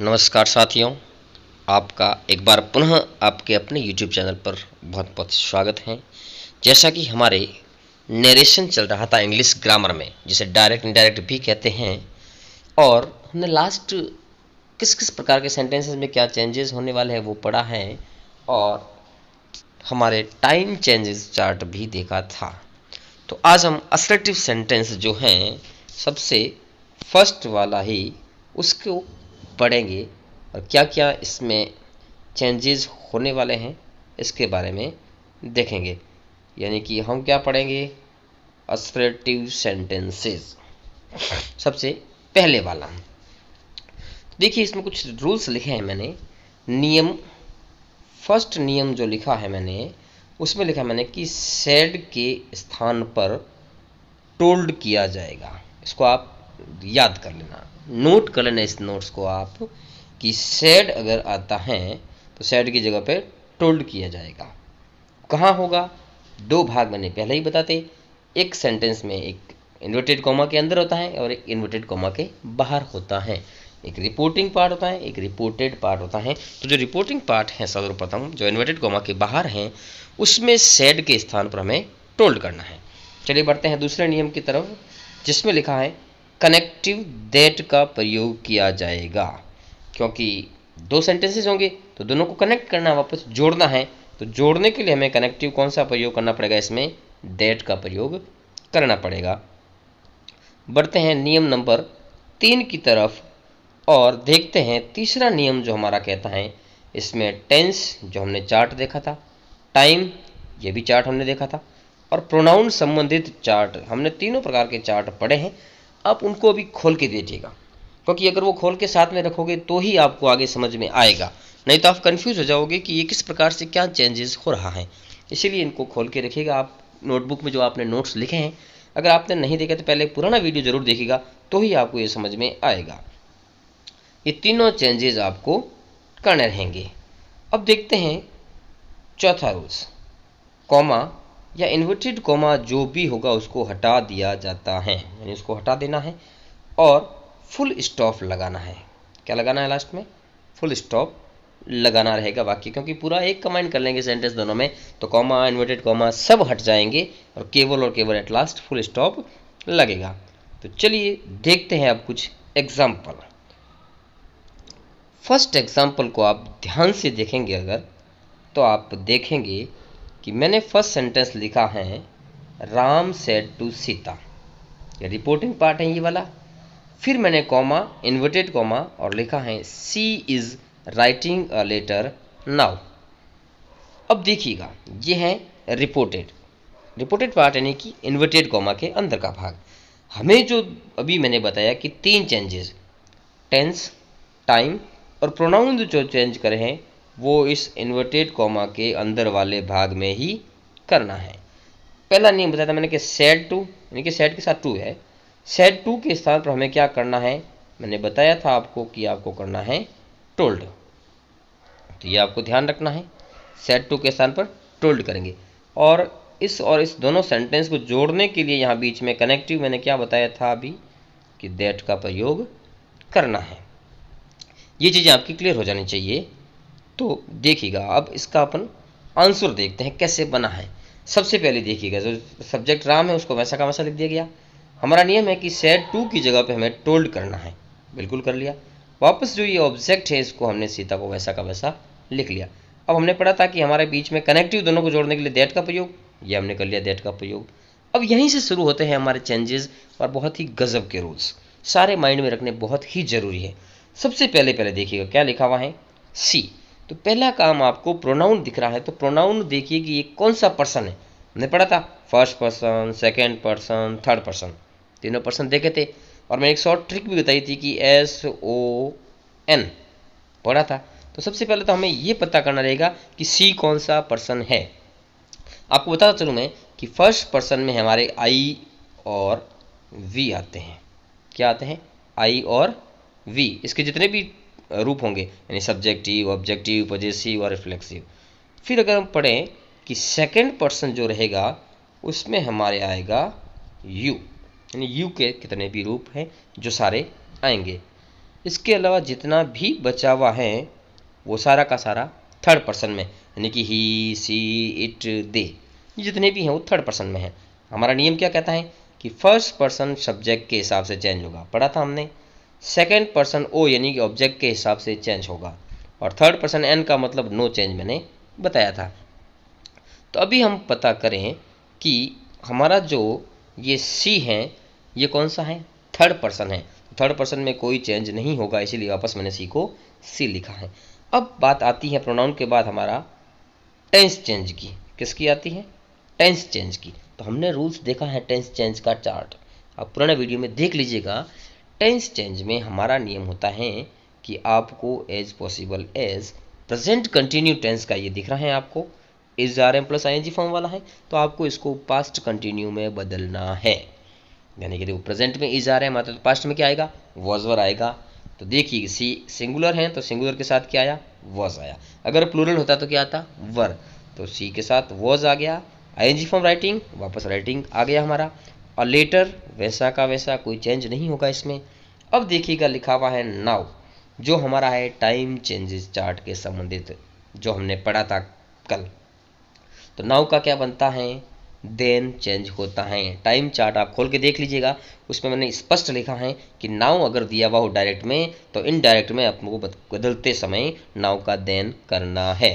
नमस्कार साथियों, आपका एक बार पुनः आपके अपने YouTube चैनल पर बहुत बहुत स्वागत है। जैसा कि हमारे नरेशन चल रहा था इंग्लिश ग्रामर में, जिसे डायरेक्ट इनडायरेक्ट भी कहते हैं, और हमने लास्ट किस किस प्रकार के सेंटेंसेस में क्या चेंजेस होने वाले हैं वो पढ़ा है, और हमारे टाइम चेंजेस चार्ट भी देखा था। तो आज हम असर्टिव सेंटेंस जो हैं, सबसे फर्स्ट वाला ही उसको पढ़ेंगे और क्या क्या इसमें चेंजेस होने वाले हैं इसके बारे में देखेंगे। यानी कि हम क्या पढ़ेंगे, असर्टिव सेंटेंसेस। सबसे पहले वाला देखिए, इसमें कुछ रूल्स लिखे हैं मैंने। नियम, फर्स्ट नियम जो लिखा है मैंने, उसमें लिखा मैंने कि सेड के स्थान पर टोल्ड किया जाएगा। इसको आप याद कर लेना, नोट कर लेना इस नोट्स को आप, कि सेड अगर आता है तो सेड की जगह पे टोल्ड किया जाएगा। कहाँ होगा? दो भाग मैंने पहले ही बताते। एक सेंटेंस में एक इन्वर्टेड कॉमा के अंदर होता है और एक इन्वर्टेड कॉमा के बाहर होता है। एक रिपोर्टिंग पार्ट होता है, एक रिपोर्टेड पार्ट होता है। तो जो रिपोर्टिंग पार्ट है सर्वप्रथम जो इन्वर्टेड कॉमा के बाहर है, उसमें सेड के स्थान पर हमें टोल्ड करना है। चलिए बढ़ते हैं दूसरे नियम की तरफ, जिसमें लिखा है कनेक्टिव दैट का प्रयोग किया जाएगा। क्योंकि दो सेंटेंसेस होंगे तो दोनों को कनेक्ट करना, वापस जोड़ना है, तो जोड़ने के लिए हमें कनेक्टिव कौन सा प्रयोग करना पड़ेगा? इसमें दैट का प्रयोग करना पड़ेगा। बढ़ते हैं नियम नंबर 3 की तरफ और देखते हैं तीसरा नियम जो हमारा कहता है। इसमें टेंस जो हमने चार्ट देखा था, टाइम ये भी चार्ट हमने देखा था, और प्रोनाउन संबंधित चार्ट, हमने तीनों प्रकार के चार्ट पढ़े हैं। आप उनको अभी खोल के देखिएगा, क्योंकि अगर वो खोल के साथ में रखोगे तो ही आपको आगे समझ में आएगा, नहीं तो आप कंफ्यूज हो जाओगे कि ये किस प्रकार से क्या चेंजेस हो रहा है। इसीलिए इनको खोल के रखिएगा आप नोटबुक में, जो आपने नोट्स लिखे हैं। अगर आपने नहीं देखा तो पहले पुराना वीडियो जरूर देखिएगा, तो ही आपको ये समझ में आएगा। ये तीनों चेंजेस आपको करने रहेंगे। अब देखते हैं चौथा रूल्स, कॉमा या इन्वर्टेड कॉमा जो भी होगा उसको हटा दिया जाता है, यानी उसको हटा देना है और फुल स्टॉप लगाना है। क्या लगाना है? लास्ट में फुल स्टॉप लगाना रहेगा वाक्य, क्योंकि पूरा एक कमांड कर लेंगे सेंटेंस दोनों में, तो कॉमा इन्वर्टेड कॉमा सब हट जाएंगे और केवल एट लास्ट फुल स्टॉप लगेगा। तो चलिए देखते हैं अब कुछ एग्जाम्पल। फर्स्ट एग्जाम्पल को आप ध्यान से देखेंगे अगर, तो आप देखेंगे कि मैंने फर्स्ट सेंटेंस लिखा है राम सेड टू सीता, ये रिपोर्टिंग पार्ट है ये वाला। फिर मैंने कॉमा, इन्वर्टेड कॉमा, और लिखा है she is writing a letter now. अब देखिएगा, ये है रिपोर्टेड पार्ट, यानी कि इन्वर्टेड कॉमा के अंदर का भाग। हमें जो अभी मैंने बताया कि तीन चेंजेस, टेंस, टाइम और प्रोनाउन जो चेंज करे हैं, वो इस इन्वर्टेड कॉमा के अंदर वाले भाग में ही करना है। पहला नियम बताया था मैंने कि सेड टू, यानी कि सेड के साथ टू है, सेड टू के स्थान पर हमें क्या करना है? मैंने बताया था आपको कि आपको करना है टोल्ड। तो ये आपको ध्यान रखना है, सेड टू के स्थान पर टोल्ड करेंगे। और इस दोनों सेंटेंस को जोड़ने के लिए यहाँ बीच में कनेक्टिव मैंने क्या बताया था अभी, कि दैट का प्रयोग करना है। ये चीज़ें आपकी क्लियर हो जानी चाहिए। तो देखिएगा, अब इसका अपन आंसर देखते हैं कैसे बना है। सबसे पहले देखिएगा, जो सब्जेक्ट राम है उसको वैसा का वैसा लिख दिया गया। हमारा नियम है कि सेड टू की जगह पे हमें टोल्ड करना है, बिल्कुल कर लिया। वापस जो ये ऑब्जेक्ट है इसको हमने सीता को वैसा का वैसा लिख लिया। अब हमने पढ़ा था कि हमारे बीच में कनेक्टिव दोनों को जोड़ने के लिए दैट का प्रयोग, ये हमने कर लिया दैट का प्रयोग। अब यहीं से शुरू होते हैं हमारे चेंजेस, और बहुत ही गजब के रूल्स, सारे माइंड में रखने बहुत ही जरूरी है। सबसे पहले देखिएगा क्या लिखा हुआ है, सी। तो पहला काम आपको प्रोनाउन दिख रहा है, तो प्रोनाउन देखिए कि ये कौन सा पर्सन है। हमने पढ़ा था first person, second person, third person, तीनों पर्सन देखे थे। और मैंने एक शॉर्ट ट्रिक भी बताई थी कि SON पढ़ा था। तो सबसे पहले तो हमें ये पता करना रहेगा कि सी कौन सा पर्सन है। आपको बताता चलूँ मैं कि फर्स्ट पर्सन में हमारे I और V आते हैं। क्या आते हैं? I और V। इसके जितने भी रूप होंगे, यानी सब्जेक्टिव, ऑब्जेक्टिव, पॉजेसिव और रिफ्लेक्सिव। फिर अगर हम पढ़ें कि सेकंड पर्सन जो रहेगा उसमें हमारे आएगा यू, यानी यू के कितने भी रूप हैं जो सारे आएंगे। इसके अलावा जितना भी बचा हुआ है वो सारा का सारा थर्ड पर्सन में, यानी कि ही, सी, इट, दे, जितने भी हैं वो थर्ड पर्सन में है। हमारा नियम क्या कहता है कि फर्स्ट पर्सन सब्जेक्ट के हिसाब से चेंज होगा, पढ़ा था हमने। सेकंड पर्सन ओ यानी कि ऑब्जेक्ट के हिसाब से चेंज होगा, और थर्ड पर्सन एन का मतलब नो चेंज मैंने बताया था। तो अभी हम पता करें कि हमारा जो ये सी है ये कौन सा है, थर्ड पर्सन है। थर्ड पर्सन में कोई चेंज नहीं होगा, इसीलिए वापस मैंने सी को सी लिखा है। अब बात आती है प्रोनाउन के बाद हमारा टेंस चेंज की। किसकी आती है, टेंस चेंज की। तो हमने रूल्स देखा है टेंस चेंज का चार्ट, आप पुराना वीडियो में देख लीजिएगा। टेंस चेंज में हमारा नियम होता है कि आपको as possible as present continue tense का, ये दिख रहा है आपको, is are am plus ING form वाला है, तो आपको इसको पास्ट कंटिन्यू में बदलना है। यानी कि देखो प्रेजेंट में इज आ रहा है मतलब तो पास्ट में क्या आएगा, वॉज वर आएगा। तो देखिए सी सिंगुलर है तो सिंगुलर के साथ क्या आया, वॉज आया। अगर प्लूरल होता तो क्या आता, वर। तो सी के साथ वॉज आ गया, आईएनजी फॉर्म राइटिंग, वापस राइटिंग आ गया हमारा। और लेटर वैसा का वैसा, कोई चेंज नहीं होगा इसमें। अब देखिएगा लिखा हुआ है नाउ, जो हमारा है टाइम चेंजेस चार्ट के संबंधित, जो हमने पढ़ा था कल। तो नाउ का क्या बनता है, देन चेंज होता है। टाइम चार्ट आप खोल के देख लीजिएगा, उसमें मैंने स्पष्ट लिखा है कि नाउ अगर दिया हुआ हो डायरेक्ट में तो इनडायरेक्ट में आपको बदलते समय नाउ का देन करना है।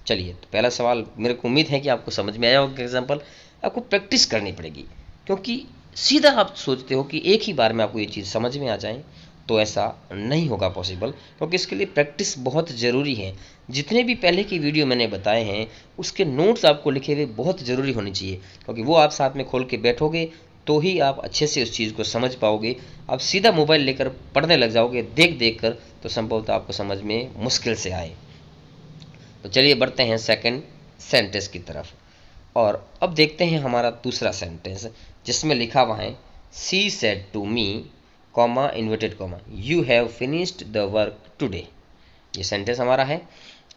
चलिए, तो पहला सवाल मेरे को उम्मीद है कि आपको समझ में आया होगा। एग्जाम्पल आपको प्रैक्टिस करनी पड़ेगी, क्योंकि सीधा आप सोचते हो कि एक ही बार में आपको ये चीज़ समझ में आ जाए, तो ऐसा नहीं होगा पॉसिबल, क्योंकि इसके लिए प्रैक्टिस बहुत ज़रूरी है। जितने भी पहले की वीडियो मैंने बताए हैं उसके नोट्स आपको लिखे हुए बहुत ज़रूरी होने चाहिए, क्योंकि वो आप साथ में खोल के बैठोगे तो ही आप अच्छे से उस चीज़ को समझ पाओगे। आप सीधा मोबाइल लेकर पढ़ने लग जाओगे देख देख कर, तो संभवतः आपको समझ में मुश्किल से आए। तो चलिए बढ़ते हैं सेकंड सेंटेंस की तरफ, और अब देखते हैं हमारा दूसरा सेंटेंस, जिसमें लिखा हुआ है she said to me comma inverted comma you have finished the work today. ये सेंटेंस हमारा है।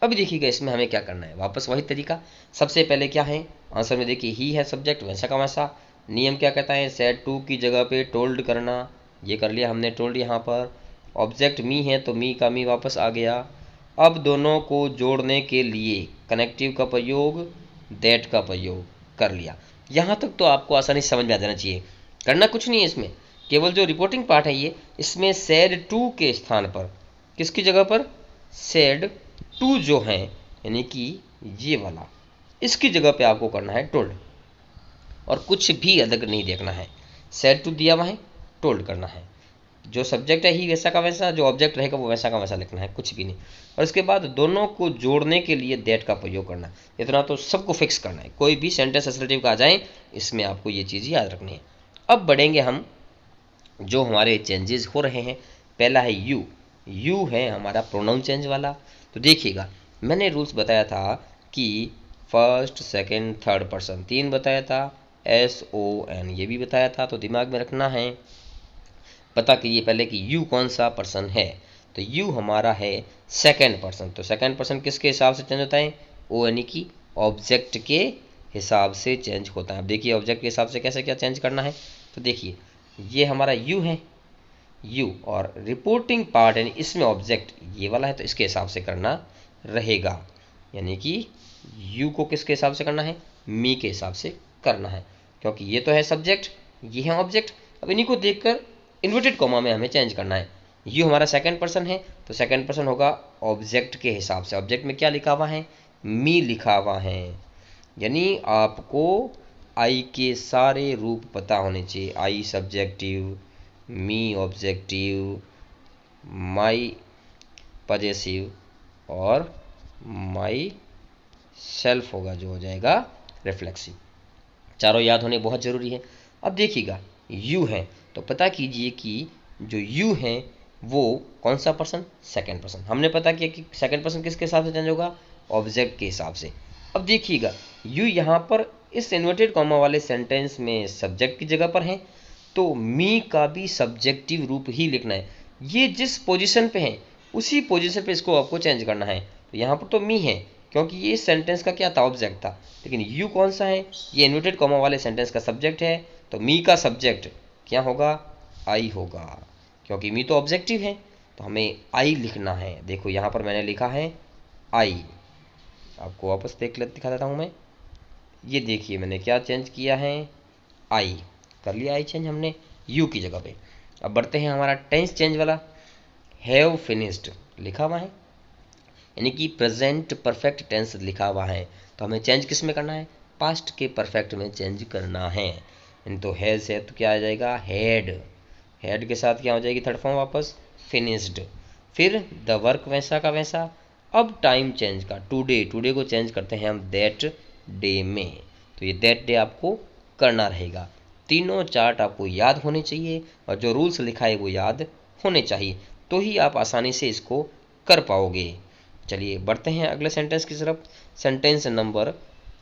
अब देखिएगा इसमें हमें क्या करना है, वापस वही तरीका। सबसे पहले क्या है, आंसर में देखिए ही है सब्जेक्ट, वैसा का वैसा। नियम क्या कहता है, सेड टू की जगह पे टोल्ड करना, ये कर लिया हमने टोल्ड यहाँ पर। ऑब्जेक्ट मी है तो मी का मी वापस आ गया। अब दोनों को जोड़ने के लिए कनेक्टिव का प्रयोग, दैट का प्रयोग कर लिया। यहाँ तक तो आपको आसानी से समझ में आ जाना चाहिए। करना कुछ नहीं है इसमें, केवल जो रिपोर्टिंग पार्ट है ये, इसमें सेड टू के स्थान पर, किसकी जगह पर, सेड टू जो है यानी कि ये वाला, इसकी जगह पे आपको करना है टोल्ड, और कुछ भी अलग नहीं देखना है। सेड टू दिया हुआ है, टोल्ड करना है। जो सब्जेक्ट है ही वैसा का वैसा, जो ऑब्जेक्ट रहेगा वो वैसा का वैसा लिखना है, कुछ भी नहीं। और इसके बाद दोनों को जोड़ने के लिए दैट का प्रयोग करना है। इतना तो सबको फिक्स करना है, कोई भी सेंटेंस एसरेटिव का आ जाए इसमें आपको ये चीज़ याद रखनी है। अब बढ़ेंगे हम, जो हमारे चेंजेस हो रहे हैं। पहला है यू, यू है हमारा प्रोनाउन चेंज वाला। तो देखिएगा मैंने रूल्स बताया था कि फर्स्ट सेकंड थर्ड पर्सन, तीन बताया था, एस ओ एन ये भी बताया था, तो दिमाग में रखना है। पता कीजिए पहले कि यू कौन सा पर्सन है। तो यू हमारा है सेकंड पर्सन। तो सेकंड पर्सन किसके हिसाब से चेंज होता है, ओ यानी कि ऑब्जेक्ट के हिसाब से चेंज होता है। अब देखिए ऑब्जेक्ट के हिसाब से कैसे क्या चेंज करना है। तो देखिए ये हमारा यू है, यू, और रिपोर्टिंग पार्ट यानी इसमें ऑब्जेक्ट ये वाला है, तो इसके हिसाब से करना रहेगा। यानी कि यू को किसके हिसाब से करना है, मी के हिसाब से करना है, क्योंकि ये तो है सब्जेक्ट, ये है ऑब्जेक्ट। अब इन्हीं को देखकर इन्वर्टेड कॉमा में हमें चेंज करना है। यू हमारा सेकंड पर्सन है, तो सेकंड पर्सन होगा ऑब्जेक्ट के हिसाब से। ऑब्जेक्ट में क्या लिखा हुआ है, मी लिखा हुआ है। यानी आपको आई के सारे रूप पता होने चाहिए। आई सब्जेक्टिव, मी ऑब्जेक्टिव, माई पजेसिव, और माई सेल्फ होगा जो हो जाएगा रिफ्लेक्सिव। चारों याद होने बहुत ज़रूरी है। अब देखिएगा यू है, तो पता कीजिए कि जो यू है वो कौन सा पर्सन, सेकंड पर्सन। हमने पता किया कि सेकंड पर्सन किसके हिसाब से चेंज होगा, ऑब्जेक्ट के हिसाब से। अब देखिएगा यू यहाँ पर इस इन्वर्टेड कॉमा वाले सेंटेंस में सब्जेक्ट की जगह पर है, तो मी का भी सब्जेक्टिव रूप ही लिखना है। ये जिस पोजीशन पे है उसी पोजीशन पे इसको आपको चेंज करना है। तो यहाँ पर तो मी है, क्योंकि ये इस सेंटेंस का क्या था, ऑब्जेक्ट था। लेकिन यू कौन सा है, ये इन्वर्टेड कॉमा वाले सेंटेंस का सब्जेक्ट है, तो मी का सब्जेक्ट क्या होगा, आई होगा, क्योंकि मी तो ऑब्जेक्टिव है। तो हमें आई लिखना है। देखो यहाँ पर मैंने लिखा है आई, आपको वापस दिखा देता हूँ मैं। ये देखिए मैंने क्या चेंज किया है, आई कर लिया, आई चेंज हमने यू की जगह पे। अब बढ़ते हैं हमारा टेंस चेंज वाला, हैव फिनिश्ड लिखा हुआ है, यानी कि प्रेजेंट परफेक्ट टेंस लिखा हुआ है, तो हमें चेंज किस में करना है, पास्ट के परफेक्ट में चेंज करना है। यानी तो हैज है तो क्या आ जाएगा, हैड, हैड के साथ क्या हो जाएगी थर्ड फॉर्म वापस, फिनिश्ड। फिर द वर्क वैसा का वैसा। अब टाइम चेंज का, टुडे, टुडे को चेंज करते हैं हम दैट डे में, तो ये दैट डे आपको करना रहेगा। तीनों चार्ट आपको याद होने चाहिए और जो रूल्स लिखा है वो याद होने चाहिए, तो ही आप आसानी से इसको कर पाओगे। चलिए बढ़ते हैं अगले सेंटेंस की तरफ, सेंटेंस नंबर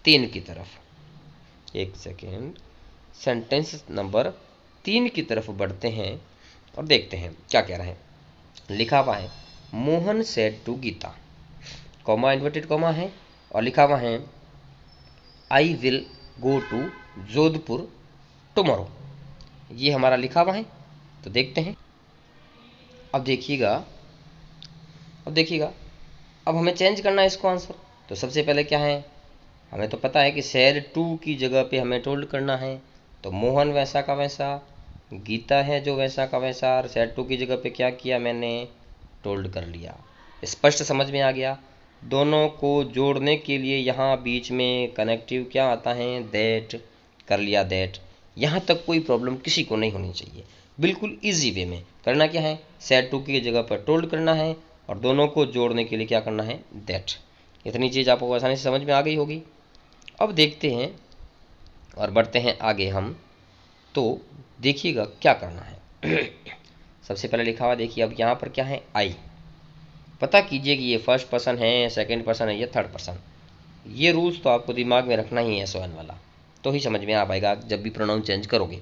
3 की तरफ। एक सेकेंड, सेंटेंस नंबर 3 की तरफ बढ़ते हैं और देखते हैं क्या कह रहा है। लिखा हुआ है Mohan said to Geeta, comma inverted comma है, और लिखा हुआ है I will go to Jodhpur tomorrow. ये हमारा लिखा हुआ है, तो देखते हैं। अब देखिएगा, अब देखिएगा, अब हमें चेंज करना है इसको आंसर। तो सबसे पहले क्या है, हमें तो पता है कि सैड टू की जगह पे हमें टोल्ड करना है, तो मोहन वैसा का वैसा, गीता है जो वैसा का वैसा, और सैड टू की जगह पे क्या किया मैंने, टोल्ड कर लिया। स्पष्ट समझ में आ गया। दोनों को जोड़ने के लिए यहाँ बीच में कनेक्टिव क्या आता है, दैट, कर लिया दैट। यहाँ तक कोई प्रॉब्लम किसी को नहीं होनी चाहिए, बिल्कुल इजी वे में करना क्या है, सैड टू की जगह पर टोल्ड करना है और दोनों को जोड़ने के लिए क्या करना है, दैट। इतनी चीज़ आपको आसानी से समझ में आ गई होगी। अब देखते हैं और बढ़ते हैं आगे हम, तो देखिएगा क्या करना है। सबसे पहले लिखा हुआ देखिए, अब यहाँ पर क्या है, आई। पता कीजिए कि ये फर्स्ट पर्सन है, सेकंड पर्सन है या थर्ड पर्सन। ये रूल्स तो आपको दिमाग में रखना ही है SON वाला, तो ही समझ में आ पाएगा जब भी प्रोनाउन चेंज करोगे।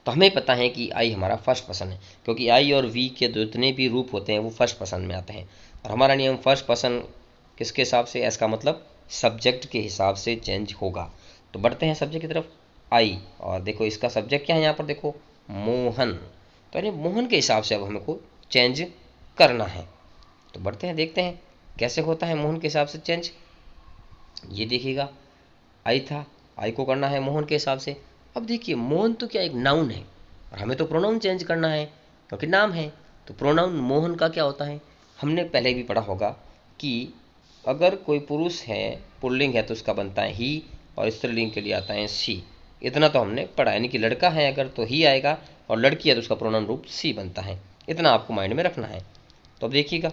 तो हमें पता है कि आई हमारा फर्स्ट पर्सन है, क्योंकि आई और वी के जितने भी रूप होते हैं वो फर्स्ट पर्सन में आते हैं, और हमारा नियम फर्स्ट पर्सन किसके हिसाब से, इसका मतलब सब्जेक्ट के हिसाब से चेंज होगा। तो बढ़ते हैं सब्जेक्ट की तरफ, आई, और देखो इसका सब्जेक्ट क्या है यहाँ पर, देखो मोहन, तो यानी मोहन के हिसाब से अब हमको चेंज करना है। तो बढ़ते हैं देखते हैं कैसे होता है मोहन के हिसाब से चेंज। ये देखिएगा आई था, आई को करना है मोहन के हिसाब से। अब देखिए मोहन तो क्या एक नाउन है और हमें तो प्रोनाउन चेंज करना है क्योंकि नाम है, तो प्रोनाउन मोहन का क्या होता है, हमने पहले भी पढ़ा होगा कि अगर कोई पुरुष है, पुल्लिंग है तो उसका बनता है ही, और स्त्रीलिंग के लिए आता है सी। इतना तो हमने पढ़ा, यानी कि लड़का है अगर तो ही आएगा, और लड़की है तो उसका प्रोनाउन रूप सी बनता है। इतना आपको माइंड में रखना है। तो अब देखिएगा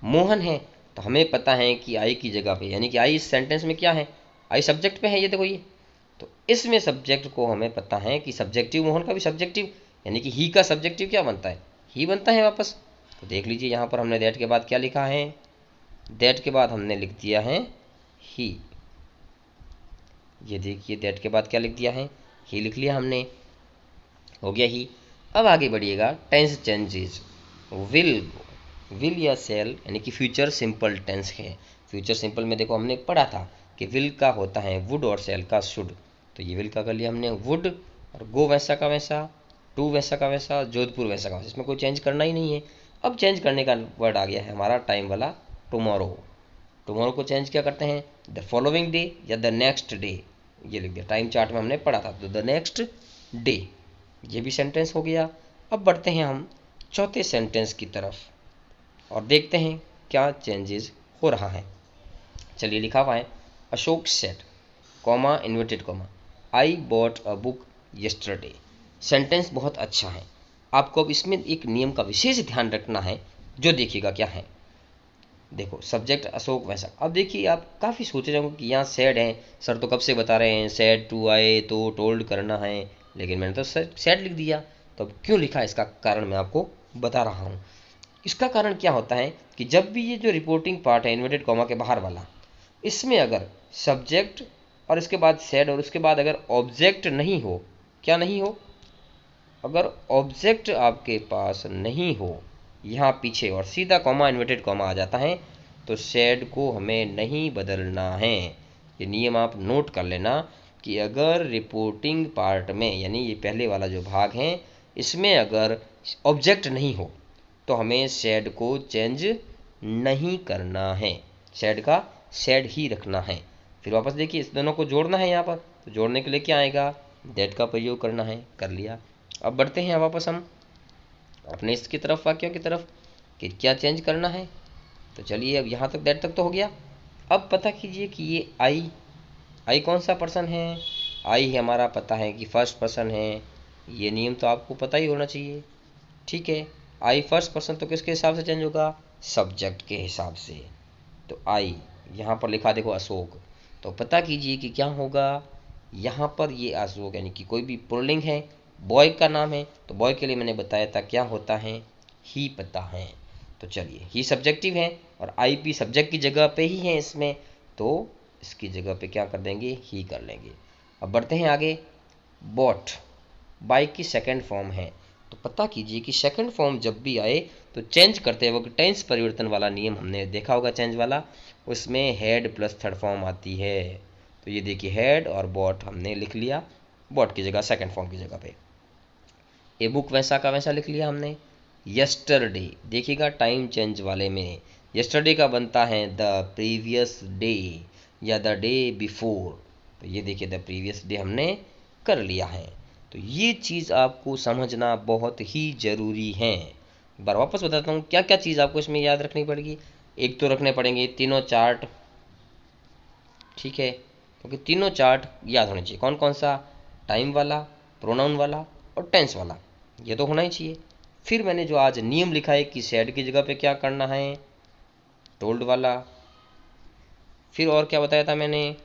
मोहन है तो हमें पता है कि आई की जगह पे, यानी कि आई इस सेंटेंस में क्या है, आई सब्जेक्ट पे है, ये देखो ये, तो इसमें सब्जेक्ट को हमें पता है कि सब्जेक्टिव, मोहन का भी सब्जेक्टिव, यानी कि ही का सब्जेक्टिव क्या बनता है, ही बनता है वापस। तो देख लीजिए यहाँ पर हमने दैट के बाद क्या लिखा है, दैट के बाद हमने लिख दिया है ही। ये देखिए दैट के बाद क्या लिख दिया है, ही लिख लिया हमने, हो गया ही। अब आगे बढ़िएगा, टेंस चेंजेस, विल, विल या सेल, यानी कि फ्यूचर सिंपल टेंस है। फ्यूचर सिंपल में देखो हमने पढ़ा था कि विल का होता है वुड और सेल का शुड, तो ये विल का कर लिया हमने वुड, और गो वैसा का वैसा, टू वैसा का वैसा, जोधपुर वैसा का वैसा, इसमें कोई चेंज करना ही नहीं है। अब चेंज करने का वर्ड आ गया है हमारा टाइम वाला, टुमारो। टुमारो को चेंज क्या करते हैं, द फॉलोइंग डे या द नेक्स्ट डे, ये लिख दिया, टाइम चार्ट में हमने पढ़ा था, तो द नेक्स्ट डे, ये भी सेंटेंस हो गया। अब बढ़ते हैं हम चौथे सेंटेंस की तरफ और देखते हैं क्या चेंजेस हो रहा है। चलिए लिखा हुआ है Ashok said, comma inverted comma, I bought a book yesterday. Sentence बहुत अच्छा है, आपको अब इसमें एक नियम का विशेष ध्यान रखना है, जो देखिएगा क्या है। देखो सब्जेक्ट अशोक वैसा, अब देखिए आप काफ़ी सोच रहे हो कि यहाँ सैड है, सर तो कब से बता रहे हैं सैड टू आए तो टोल्ड करना है, लेकिन मैंने तो सैड लिख दिया। तो अब क्यों लिखा, इसका कारण मैं आपको बता रहा हूँ। इसका कारण क्या होता है कि जब भी ये जो रिपोर्टिंग पार्ट है इन्वर्टेड कॉमा के बाहर वाला, इसमें अगर सब्जेक्ट और इसके बाद सैड और उसके बाद अगर ऑब्जेक्ट नहीं हो, क्या नहीं हो, अगर ऑब्जेक्ट आपके पास नहीं हो यहाँ पीछे और सीधा कॉमा इन्वर्टेड कॉमा आ जाता है, तो सैड को हमें नहीं बदलना है। ये नियम आप नोट कर लेना कि अगर रिपोर्टिंग पार्ट में, यानी ये पहले वाला जो भाग है, इसमें अगर ऑब्जेक्ट नहीं हो तो हमें शेड को चेंज नहीं करना है, शेड का शेड ही रखना है। फिर वापस देखिए इस दोनों को जोड़ना है यहाँ पर, तो जोड़ने के लिए क्या आएगा, दैट का प्रयोग करना है, कर लिया। अब बढ़ते हैं वापस हम अपने इसकी तरफ, वाक्यों की तरफ कि क्या चेंज करना है। तो चलिए अब यहाँ तक दैट तक तो हो गया। अब पता कीजिए कि ये आई कौन सा पर्सन है, आई हमारा पता है कि फर्स्ट पर्सन है, ये नियम तो आपको पता ही होना चाहिए। ठीक है, आई फर्स्ट पर्सन तो किसके हिसाब से चेंज होगा, सब्जेक्ट के हिसाब से। तो आई यहाँ पर लिखा देखो अशोक, तो पता कीजिए कि क्या होगा, यहाँ पर ये अशोक यानी कि कोई भी पुल्लिंग है, बॉय का नाम है, तो बॉय के लिए मैंने बताया था क्या होता है, ही पता है। तो चलिए ही सब्जेक्टिव है और आई भी सब्जेक्ट की जगह पे ही है इसमें, तो इसकी जगह पे क्या कर देंगे, ही कर लेंगे। अब बढ़ते हैं आगे, बॉट बाई की सेकंड फॉर्म है, तो पता कीजिए कि सेकंड फॉर्म जब भी आए तो चेंज करते वक्त टेंस परिवर्तन वाला नियम हमने देखा होगा चेंज वाला, उसमें हेड प्लस थर्ड फॉर्म आती है। तो ये देखिए हेड और बॉट हमने लिख लिया, बॉट की जगह सेकंड फॉर्म की जगह पे। ए बुक वैसा का वैसा लिख लिया हमने। यस्टरडे देखिएगा टाइम चेंज वाले में यस्टरडे का बनता है द प्रीवियस डे या द डे बिफोर, तो ये देखिए द प्रीवियस डे हमने कर लिया है। तो ये चीज़ आपको समझना बहुत ही ज़रूरी है। एक बार वापस बताता हूँ क्या क्या चीज़ आपको इसमें याद रखनी पड़ेगी। एक तो रखने पड़ेंगे तीनों चार्ट, ठीक है, क्योंकि तीनों चार्ट याद होने चाहिए। कौन कौन सा, टाइम वाला, प्रोनाउन वाला और टेंस वाला, ये तो होना ही चाहिए। फिर मैंने जो आज नियम लिखा है कि शेड की जगह पे क्या करना है, टोल्ड वाला। फिर और क्या बताया था मैंने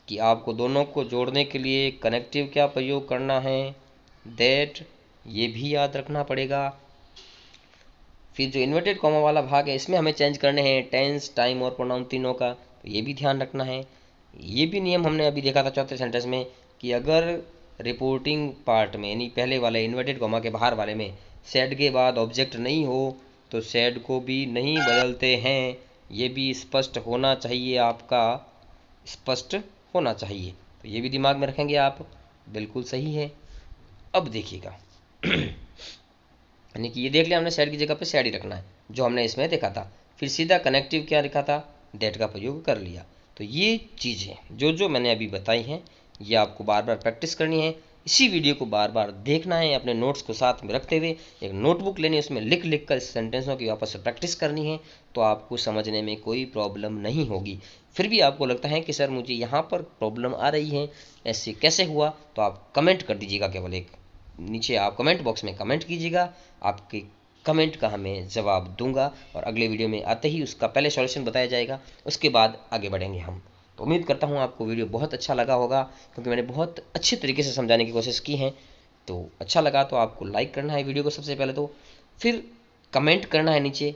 कि आपको दोनों को जोड़ने के लिए कनेक्टिव क्या प्रयोग करना है, दैट, ये भी याद रखना पड़ेगा। फिर जो इन्वर्टेड कॉमा वाला भाग है इसमें हमें चेंज करने हैं टेंस, टाइम और प्रोनाउन तीनों का, तो ये भी ध्यान रखना है। ये भी नियम हमने अभी देखा था चौथे सेंटेंस में कि अगर रिपोर्टिंग पार्ट में यानी पहले वाले इन्वर्टेड कॉमा के बाहर वाले में सेड के बाद ऑब्जेक्ट नहीं हो तो सेड को भी नहीं बदलते हैं, ये भी स्पष्ट होना चाहिए, आपका स्पष्ट होना चाहिए। तो ये भी दिमाग में रखेंगे आप, बिल्कुल सही है। अब देखिएगा यानी कि ये देख लिया हमने सेड की जगह पे सेड ही रखना है जो हमने इसमें देखा था। फिर सीधा कनेक्टिव क्या लिखा था, दैट का प्रयोग कर लिया। तो ये चीज़ें जो जो मैंने अभी बताई हैं ये आपको बार बार प्रैक्टिस करनी है। इसी वीडियो को बार बार देखना है, अपने नोट्स को साथ में रखते हुए एक नोटबुक लेनी है, उसमें लिख लिख कर सेंटेंसों की वापस से प्रैक्टिस करनी है, तो आपको समझने में कोई प्रॉब्लम नहीं होगी। फिर भी आपको लगता है कि सर मुझे यहाँ पर प्रॉब्लम आ रही है, ऐसे कैसे हुआ, तो आप कमेंट कर दीजिएगा, केवल एक नीचे आप कमेंट बॉक्स में कमेंट कीजिएगा, आपके कमेंट का हमें जवाब दूंगा और अगले वीडियो में आते ही उसका पहले सॉल्यूशन बताया जाएगा, उसके बाद आगे बढ़ेंगे हम। तो उम्मीद करता हूँ आपको वीडियो बहुत अच्छा लगा होगा, क्योंकि मैंने बहुत अच्छे तरीके से समझाने की कोशिश की है। तो अच्छा लगा तो आपको लाइक करना है वीडियो को सबसे पहले, तो फिर कमेंट करना है नीचे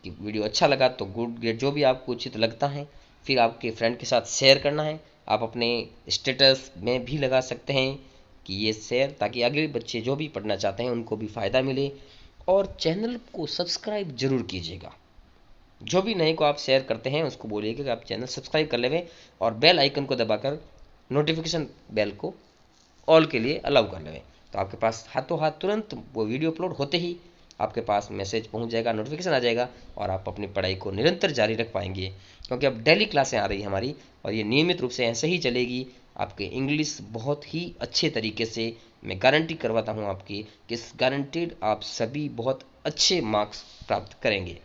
कि वीडियो अच्छा लगा तो गुड ग्रेड जो भी आपको उचित लगता है, फिर आपके फ्रेंड के साथ शेयर करना है। आप अपने स्टेटस में भी लगा सकते हैं कि ये शेयर, ताकि अगले बच्चे जो भी पढ़ना चाहते हैं उनको भी फ़ायदा मिले। और चैनल को सब्सक्राइब जरूर कीजिएगा, जो भी नए को आप शेयर करते हैं उसको बोलिएगा कि आप चैनल सब्सक्राइब कर लेवें और बेल आइकन को दबाकर नोटिफिकेशन बेल को ऑल के लिए अलाउ कर लेवें, तो आपके पास हाथों हाथ तुरंत वो वीडियो अपलोड होते ही आपके पास मैसेज पहुंच जाएगा, नोटिफिकेशन आ जाएगा और आप अपनी पढ़ाई को निरंतर जारी रख पाएंगे। क्योंकि अब डेली क्लासें आ रही हैं हमारी और ये नियमित रूप से ऐसे ही चलेगी। आपके इंग्लिश बहुत ही अच्छे तरीके से मैं गारंटी करवाता हूँ आपकी कि गारंटीड आप सभी बहुत अच्छे मार्क्स प्राप्त करेंगे।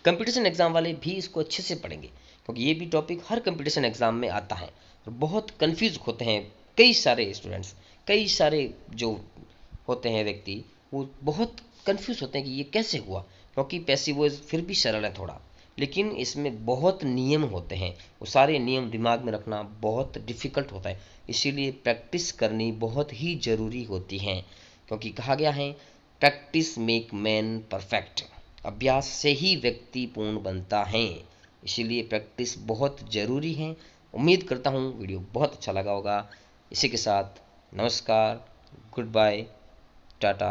कंपटीशन एग्ज़ाम वाले भी इसको अच्छे से पढ़ेंगे, क्योंकि ये भी टॉपिक हर कंपटीशन एग्ज़ाम में आता है। तो बहुत कंफ्यूज होते हैं कई सारे स्टूडेंट्स, कई सारे जो होते हैं व्यक्ति, वो बहुत कंफ्यूज होते हैं कि ये कैसे हुआ, क्योंकि पैसिव वॉइस फिर भी सरल है थोड़ा, लेकिन इसमें बहुत नियम होते हैं, वो सारे नियम दिमाग में रखना बहुत डिफ़िकल्ट होता है। इसीलिए प्रैक्टिस करनी बहुत ही ज़रूरी होती है, क्योंकि कहा गया है प्रैक्टिस मेक मैन परफेक्ट, अभ्यास से ही व्यक्ति पूर्ण बनता है। इसीलिए प्रैक्टिस बहुत ज़रूरी है। उम्मीद करता हूँ वीडियो बहुत अच्छा लगा होगा। इसी के साथ नमस्कार, गुड बाय, टाटा।